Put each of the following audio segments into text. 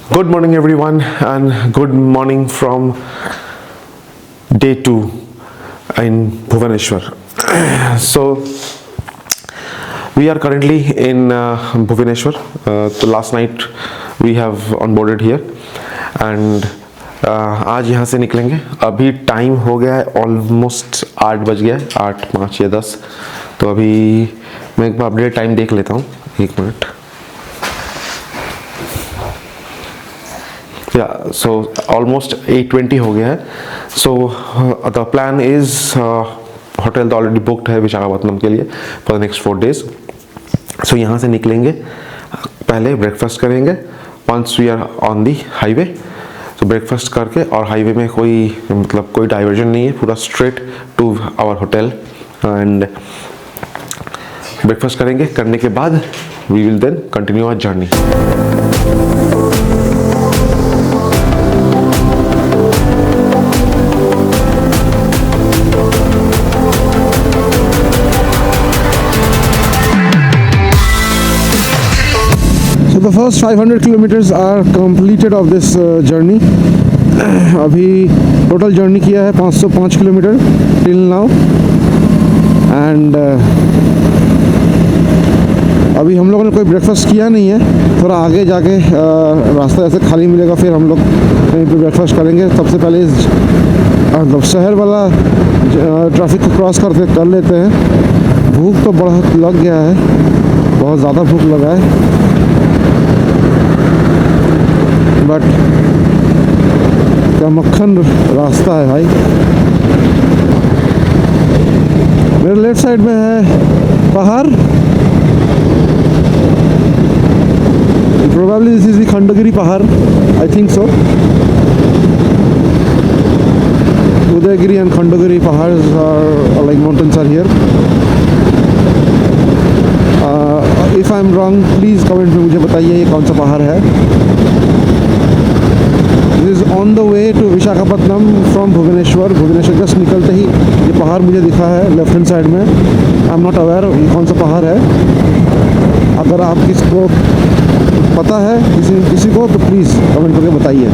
Good morning, everyone, and good morning from day 2 in Bhubaneswar. So, we are currently in Bhubaneswar. So last night we have onboarded here, and आज यहाँ से निकलेंगे. अभी time हो गया है almost 8 बज गया है, 8, 5 या 10. तो अभी मैं एक बार अपडेट टाइम देख लेता हूँ, 1 मिनट. Yeah, so almost 8:20 हो गया है. So the plan is hotel तो already booked है विशाखापत्तनम के लिए for the next 4 days. So यहाँ से निकलेंगे, पहले ब्रेकफास्ट करेंगे once we are on the highway. So breakfast करके, और हाईवे में कोई डाइवर्जन नहीं है, पूरा straight to our hotel. And breakfast करेंगे, करने के बाद we will then continue our journey. So the first 500 kilometers are completed of this journey. अभी टोटल जर्नी किया है 505 किलोमीटर टिल नाउ. एंड अभी हम लोगों ने कोई ब्रेकफास्ट किया नहीं है. थोड़ा आगे जाके रास्ता ऐसे खाली मिलेगा, फिर हम लोग कहीं पे ब्रेकफास्ट करेंगे. सबसे पहले मतलब शहर वाला ट्रैफिक को क्रॉस कर लेते हैं. भूख तो बहुत लग गया है, बहुत ज़्यादा भूख लगा है. बट क्या मक्खन रास्ता है भाई. मेरे लेफ्ट साइड में है पहाड़. Probably this is the Khandagiri pahad, I think so. Udayagiri and Khandagiri pahad are like mountains are here. If I am wrong please comment में मुझे बताइए ये कौन सा पहाड़ है. This is on the way to Visakhapatnam from Bhubaneswar. Bhubaneswar just निकलते ही ये पहाड़ मुझे दिखा है लेफ्ट हैंड साइड में. आई एम नॉट अवेयर ये कौन सा पहाड़ है. अगर आप किसको पता है, किसी को, तो प्लीज़ कमेंट करके बताइए.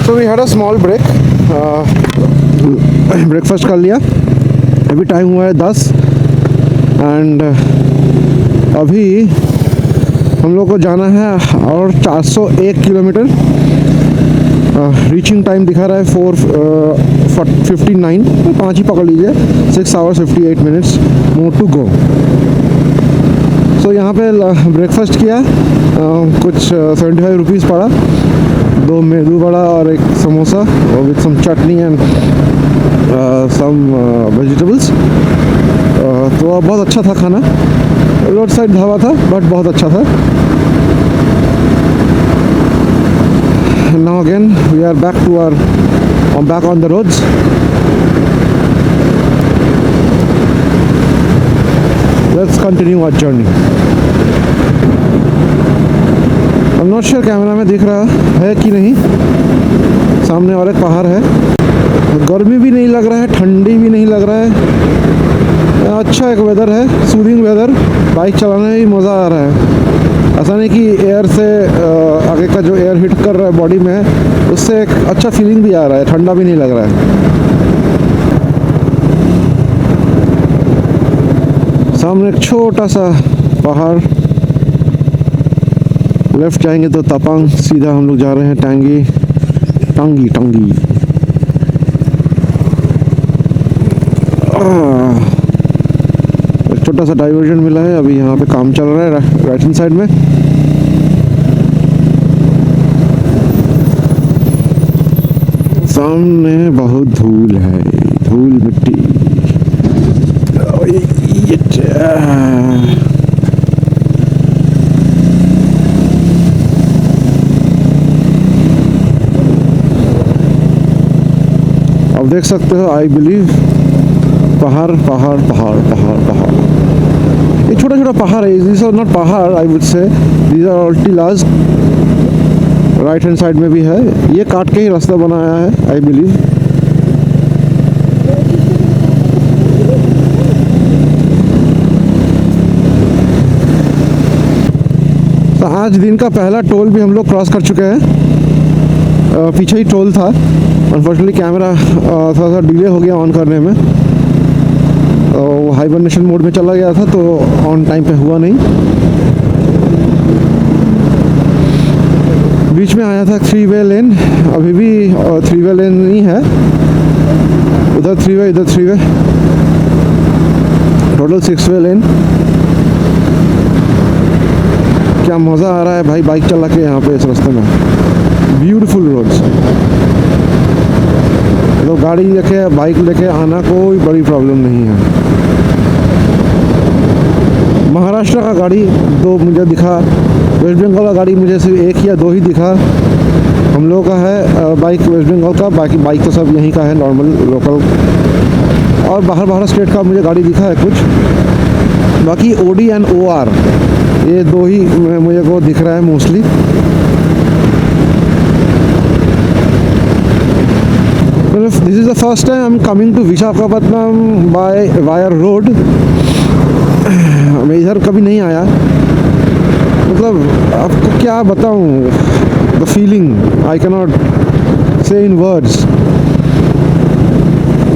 So we had a small break. Breakfast कर लिया. अभी टाइम हुआ है 10. एंड अभी हम लोग को जाना है और 401 किलोमीटर. रीचिंग टाइम दिखा रहा है 4:59. 5 ही पकड़ लीजिए. 6 hours 58 minutes more to go. So यहाँ पे ब्रेकफास्ट किया. कुछ 75 रुपीज़ पड़ा. 2 मेदू वड़ा और एक samosa with some chutney and some vegetables. तो बहुत अच्छा था खाना. रोड साइड ढाबा था बट बहुत अच्छा था. Now again we are back on the roads. Let's continue our journey. I am not sure camera में दिख रहा है कि नहीं. सामने और एक पहाड़ है. गर्मी भी नहीं लग रहा है, ठंडी भी नहीं लग रहा है. अच्छा एक वेदर है, सूदिंग वेदर. बाइक चलाने में भी मज़ा आ रहा है. ऐसा नहीं कि एयर से आगे का जो एयर हिट कर रहा है बॉडी में, उससे एक अच्छा फीलिंग भी आ रहा है. ठंडा भी नहीं लग रहा है. सामने एक छोटा सा पहाड़. लेफ्ट जाएंगे तो तपांग. सीधा हम लोग जा रहे हैं टांगी. छोटा सा डाइवर्जन मिला है. अभी यहाँ पे काम चल रहा है राइट हैंड साइड में. सामने बहुत धूल है, धूल मिट्टी. अब देख सकते हो, आई बिलीव पहाड़. ये छोटा छोटा पहाड़ है. This are not pahad, I would say these are all टीलाज. राइट हैंड साइड में भी है. ये काट के ही रास्ता बनाया है आई बिलीव. आज दिन का पहला टोल भी हम लोग क्रॉस कर चुके हैं। पीछे ही टोल था, अनफॉर्चुनेटली कैमरा थोड़ा सा डिले हो गया ऑन करने में। हाइबरनेशन मोड में चला गया था तो ऑन टाइम पे हुआ नहीं। बीच में आया था 3 वे लेन, अभी भी 3 वे लेन नहीं है, उधर 3 वे इधर 3 वे, टोटल 6 वे लेन। क्या मज़ा आ रहा है भाई बाइक चला के यहाँ पे इस रास्ते में। ब्यूटीफुल रोड्स, तो गाड़ी लेके बाइक लेके आना कोई बड़ी प्रॉब्लम नहीं है। महाराष्ट्र का गाड़ी 2 मुझे दिखा, वेस्ट बंगाल का गाड़ी मुझे सिर्फ 1 या 2 ही दिखा। हम लोगों का है बाइक वेस्ट बंगाल का, बाकी बाइक तो सब यहीं का है नॉर्मल लोकल। और बाहर स्टेट का मुझे गाड़ी दिखा है कुछ, बाकी ओडी एंड OR ये 2 ही मुझे को दिख रहा है mostly. This is the first time I'm coming to Visakhapatnam via road. मैं इधर कभी नहीं आया, मतलब आपको क्या बताऊं, the feeling I can not से इन वर्ड्स।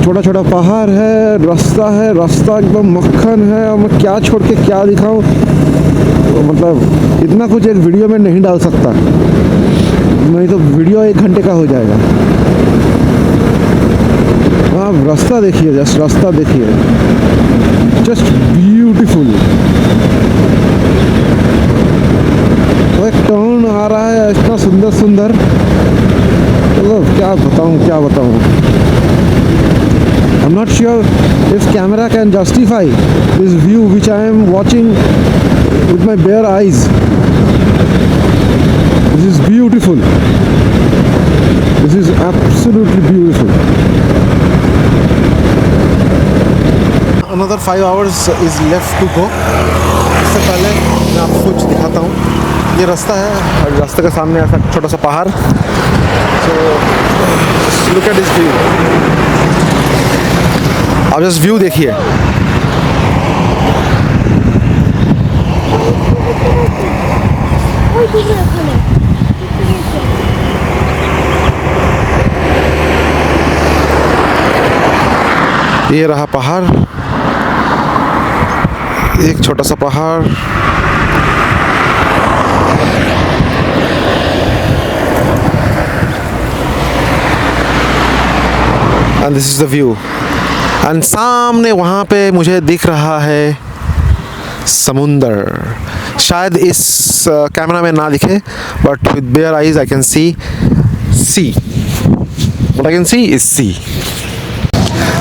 छोटा छोटा पहाड़ है, रास्ता एकदम मक्खन है, और मैं क्या छोड़ के क्या दिखाऊं, मतलब इतना कुछ एक वीडियो में नहीं डाल सकता, नहीं तो वीडियो 1 घंटे का हो जाएगा। आप रास्ता देखिए, रास्ता देखिए, जस्ट ब्यूटीफुल। तो एक टर्न आ रहा है इतना सुंदर, मतलब क्या बताऊं। I'm not sure if camera can justify this view which I am watching with my bare eyes. This is beautiful. This is absolutely beautiful. Another 5 hours is left to go. इससे पहले मैं आपको कुछ दिखाता हूँ। ये रास्ता है और रास्ते के सामने ऐसा छोटा सा पहाड़। So look at this view. आप जस्ट व्यू देखिए। ये रहा पहाड़, एक छोटा सा पहाड़। And this is the view. And सामने वहाँ पे मुझे दिख रहा है समुंदर। शायद इस कैमरा में ना दिखे, but with bare eyes I can see what I can see is see.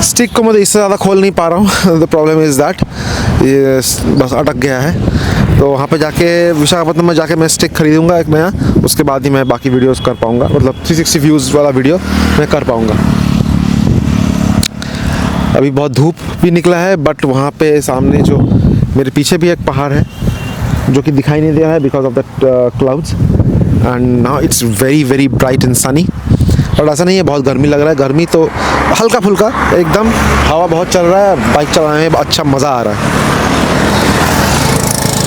Stick को मैं इससे ज़्यादा खोल नहीं पा रहा हूँ। द प्रॉब्लम इज़ दैट ये बस अटक गया है। तो वहाँ पे जाके विशाखापट्टनम में जाके मैं स्टिक खरीदूँगा एक नया, उसके बाद ही मैं बाकी वीडियोस कर पाऊँगा, मतलब 360 व्यूज़ वाला वीडियो मैं कर पाऊँगा। अभी बहुत धूप भी निकला है, बट वहाँ पे सामने जो मेरे पीछे भी एक पहाड़ है जो कि दिखाई नहीं दे रहा है because of the clouds. And now it's very bright and Sunny. और ऐसा नहीं है बहुत गर्मी लग रहा है, गर्मी तो हल्का फुल्का एकदम, हवा बहुत चल रहा है, बाइक चलाने में अच्छा मज़ा आ रहा है।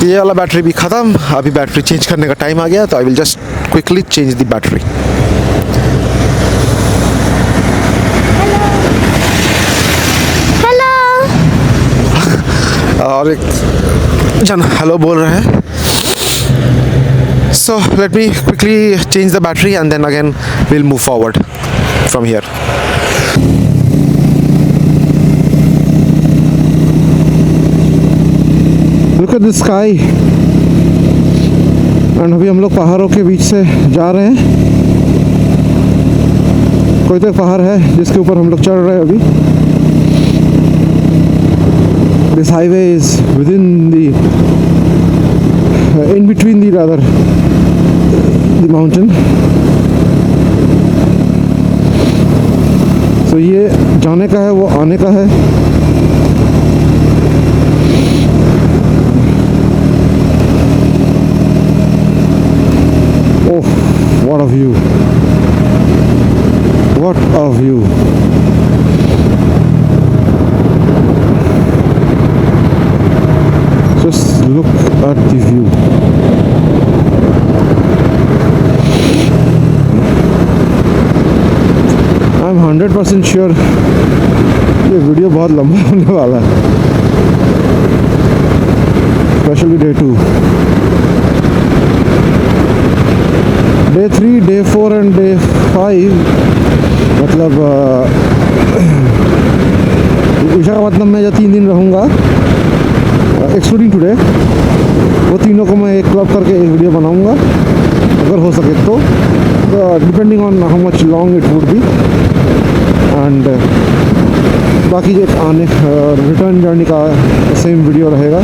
ये वाला बैटरी भी ख़त्म, अभी बैटरी चेंज करने का टाइम आ गया, तो I will just quickly change the battery. और एक जन हेलो बोल रहे हैं। So let me quickly change the battery and then again we'll move forward from here. Look at the sky. And अभी हम लोग पहाड़ों के बीच से जा रहे हैं। कोई तो पहाड़ है जिसके ऊपर हम लोग चढ़ रहे हैं अभी। This highway is in between the mountain. So ये जाने का है, वो आने का है। Oh, what a view! What a view! Just look at the view. 100% sure ये वीडियो बहुत लंबा होने वाला है, specially day 2, day 3, day 4 and day 5। मतलब विशाखापत्तनम में जो 3 दिन रहूँगा एक्सक्लूडिंग टुडे, वो तीनों को मैं एक क्लब करके एक वीडियो बनाऊँगा अगर हो सके तो, depending on how much long it would be. And बाकी जो आने रिटर्न जर्नी का सेम वीडियो रहेगा।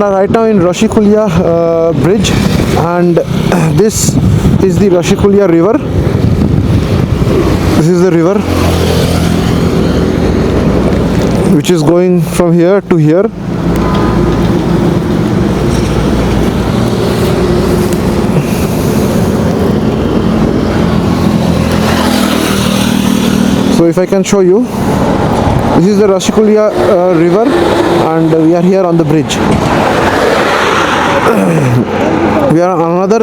Right now in Rashikulya bridge, and this is the Rashikulya river. This is the river which is going from here to here. So if I can show you, this is the Rashikulya river, and we are here on the bridge. We are another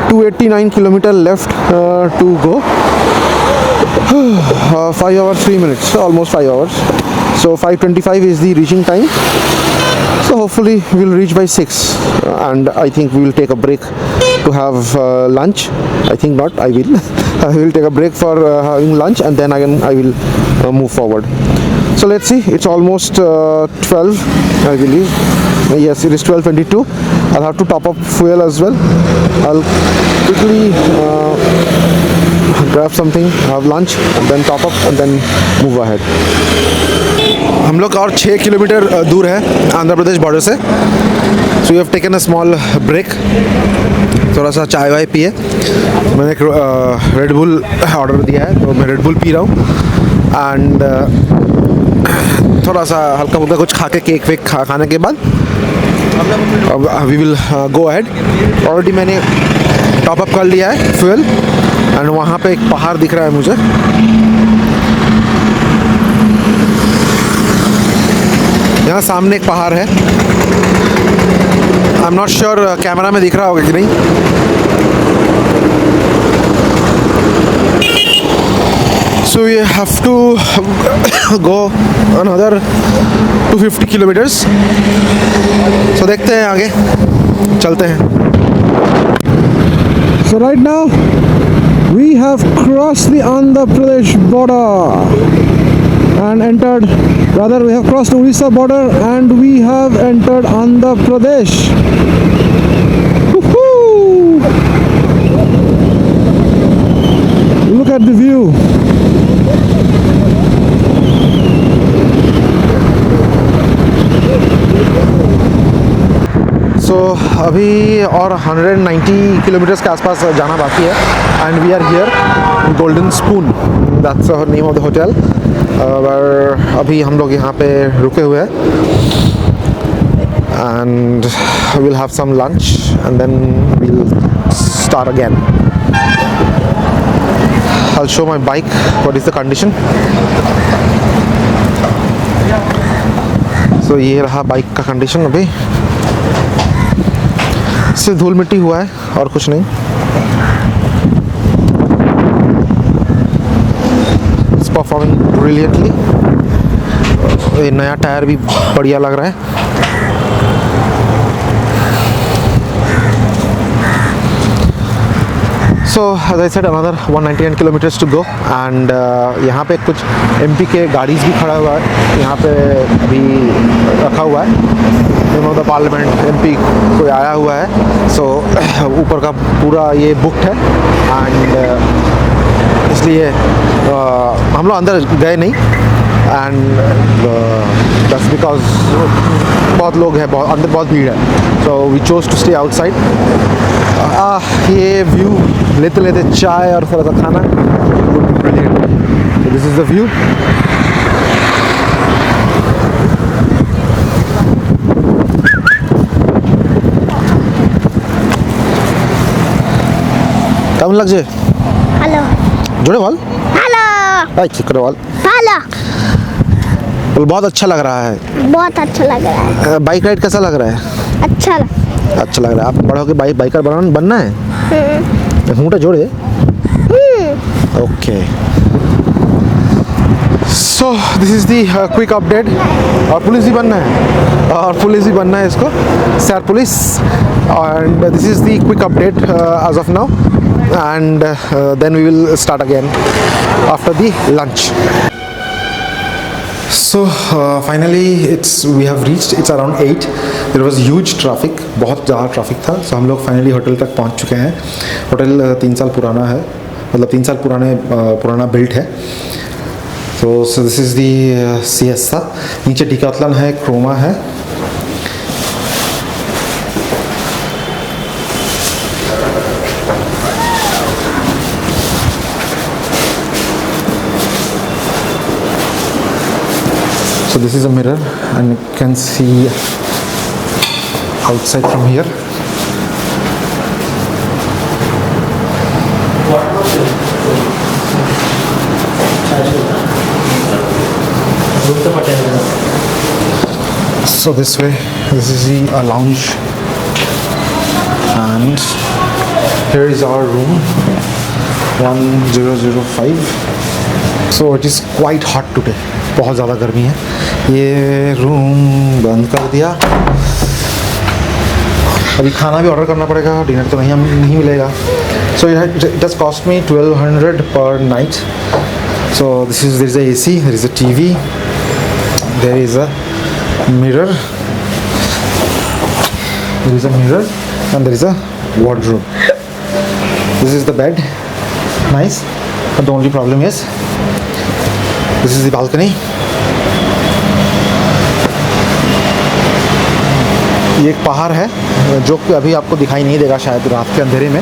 289 kilometer left to go. 5 hours 3 minutes, almost 5 hours. So 5:25 is the reaching time. So hopefully we'll reach by 6, and I think we will take a break to have lunch. I think not, I will. I will take a break for having lunch, and then again I will move forward. So let's see, it's almost 12, I believe. Yes, it is 12:22. I'll have to top up fuel as well. I'll quickly grab something, have lunch, and then top up, and then move ahead. हम लोग और 6 kilometre दूर है Andhra Pradesh border से। So we have taken a small break, थोड़ा सा चाय वाय पिए। मैंने एक रेड बुल ऑर्डर दिया है, तो मैं रेड बुल पी रहा हूँ, एंड थोड़ा सा हल्का फुल्का कुछ खा के केक वेक खाने के बाद we will go ahead. Already मैंने टॉप अप कर लिया है फ्यूल, एंड वहाँ पे एक पहाड़ दिख रहा है मुझे। यहाँ सामने एक पहाड़ है, आई एम नॉट श्योर कैमरा में दिख रहा होगा कि नहीं। So we have to go another 250 kilometers. So देखते हैं आगे, चलते हैं। So right now we have crossed the Andhra Pradesh border and entered, rather we have crossed the Orissa border and we have entered Andhra Pradesh. Woohoo! Look at the view. सो अभी और 190 kilometres के आसपास जाना बाकी है, and we are here golden spoon, that's the name of the hotel. अभी हम लोग यहाँ पे रुके हुए हैं, and will have some lunch and then will start again. I'll show my bike, what is the condition. So ये रहा बाइक का कंडीशन। अभी सिर्फ धूल मिट्टी हुआ है और कुछ नहीं। It's performing brilliantly. ये नया टायर भी बढ़िया लग रहा है। So as I said, another 199 kilometers to go, and यहाँ पे कुछ MP के गाड़ीज भी खड़ा हुआ है, यहाँ पे अभी रखा हुआ है। Member of the parliament MP कोई आया हुआ है, सो ऊपर का पूरा ये बुक्ड है, एंड इसलिए हम लोग अंदर गए नहीं, एंड दैट्स बिकॉज बहुत लोग हैं, अंदर बहुत भीड़ है, so we chose to stay outside. ये व्यू लेते लेते चाय और थोड़ा सा खाना, दिस इज द व्यू। কেমন লাগছে? हेलो जोड़े वाल हेलो भाई ठीक करे वाल हेलो। बोल बहुत अच्छा लग रहा है। बहुत अच्छा लग रहा है। बाइक राइड कैसा लग रहा है? अच्छा लग अच्छा लग रहा है। आप बड़ा होकर बाइकर बनना है? मुँहटा जोड़े okay so this is the quick update और पुलिस भी बनना है इसको सैर police and this is the quick update as of now and then we will start again after the lunch So finally we have reached, it's around 8. There was huge traffic, बहुत ज़्यादा traffic था. So हम लोग finally hotel तक पहुंच चुके हैं. Hotel 3 साल पुराना है, मतलब 3 साल पुराना बिल्ट है. So this is the siesta. नीचे डिकाथलन है, क्रोमा है. So this is a mirror and you can see outside from here. So this way, this is a lounge and here is our room 1005. So it is quite hot today. बहुत ज़्यादा गर्मी है. ये room बंद कर दिया. अभी खाना भी ऑर्डर करना पड़ेगा, डिनर तो नहीं मिलेगा. So it does cost me 1200 per night. So there is a AC, there is a TV, there is a mirror, and there is a wardrobe. This is the bed, nice, but the only problem is this is the balcony. ये एक पहाड़ है जो कि अभी आपको दिखाई नहीं देगा शायद रात के अंधेरे में.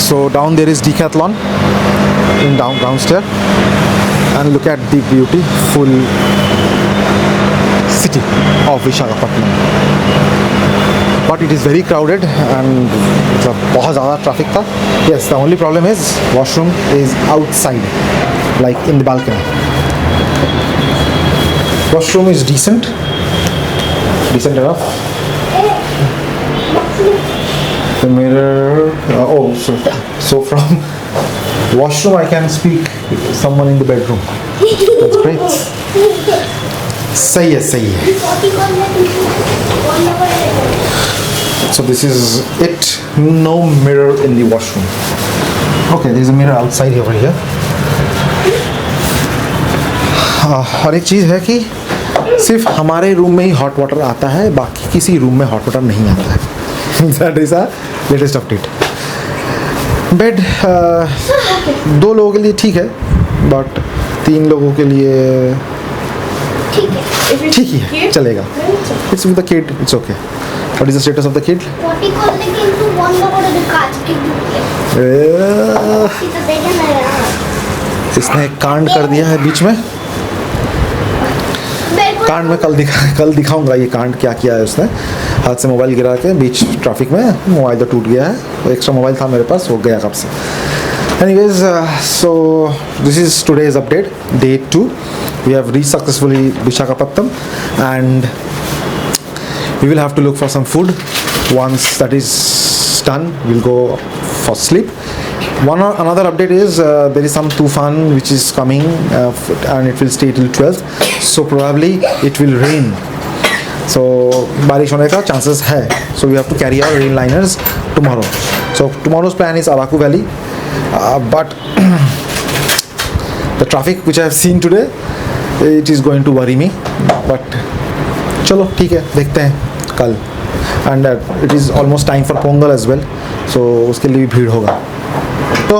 So down there is Decathlon in downstairs and look at the beautiful city of Visakhapatnam. But it is very crowded and बहुत ज़्यादा ट्रैफिक था. Yes, the only problem is washroom is outside, like in the balcony. Washroom is decent enough. The mirror. So from washroom I can speak someone in the bedroom. That's great. सही है. So this is it. No mirror in the washroom. Okay, there is a mirror outside over here. और एक चीज़ है कि सिर्फ हमारे room में ही hot water आता है, बाकी किसी रूम में हॉट वाटर नहीं आता है. That is our latest update. Bed 2 लोगों के लिए ठीक है, बट 3 लोगों के लिए ठीक ही है, चलेगा. It's with the kid, it's okay. What is the status of the kid? इसने कांड कर दिया है बीच में. कांड में कल दिखाऊंगा ये कांड क्या किया है उसने. हाथ से मोबाइल गिरा के बीच ट्रैफिक में मोबाइल तो टूट गया है. एक्स्ट्रा मोबाइल था मेरे पास, वो गया कब से. Anyways, so this is today's update, day 2. We have reached successfully Visakhapatnam and we will have to look for some food. Once that is done, we'll go for sleep. Another update is there is some tufan which is coming and it will stay till 12th. So probably it will rain. So बारिश होने का chances है. So we have to carry our rain liners tomorrow. So tomorrow's plan is Araku Valley. But the traffic which I have seen today, it is going to worry me. But चलो ठीक है, देखते हैं कल. And it is almost time for Pongal as well. So उसके लिए भी भीड़ होगा. तो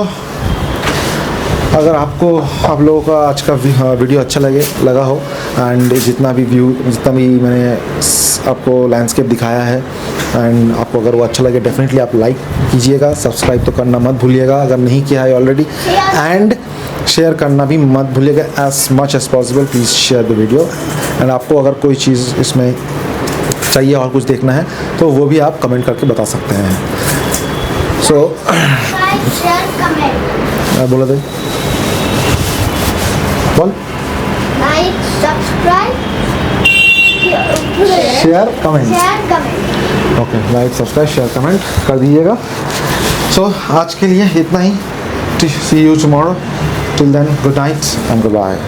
अगर आप लोगों का आज का वीडियो अच्छा लगा हो एंड जितना भी मैंने आपको लैंडस्केप दिखाया है एंड आपको अगर वो अच्छा लगे, डेफिनेटली आप लाइक कीजिएगा. सब्सक्राइब तो करना मत भूलिएगा अगर नहीं किया है ऑलरेडी, एंड शेयर करना भी मत भूलिएगा. As much as possible please share the video. And आपको अगर कोई चीज़ इसमें चाहिए और कुछ देखना है तो वो भी आप कमेंट करके बता सकते हैं. सो बोला दे, बोल. Like, subscribe. Share comment. Okay, like subscribe share comment कर दीजिएगा। सो आज के लिए इतना ही। See you tomorrow. Till then good night and good bye.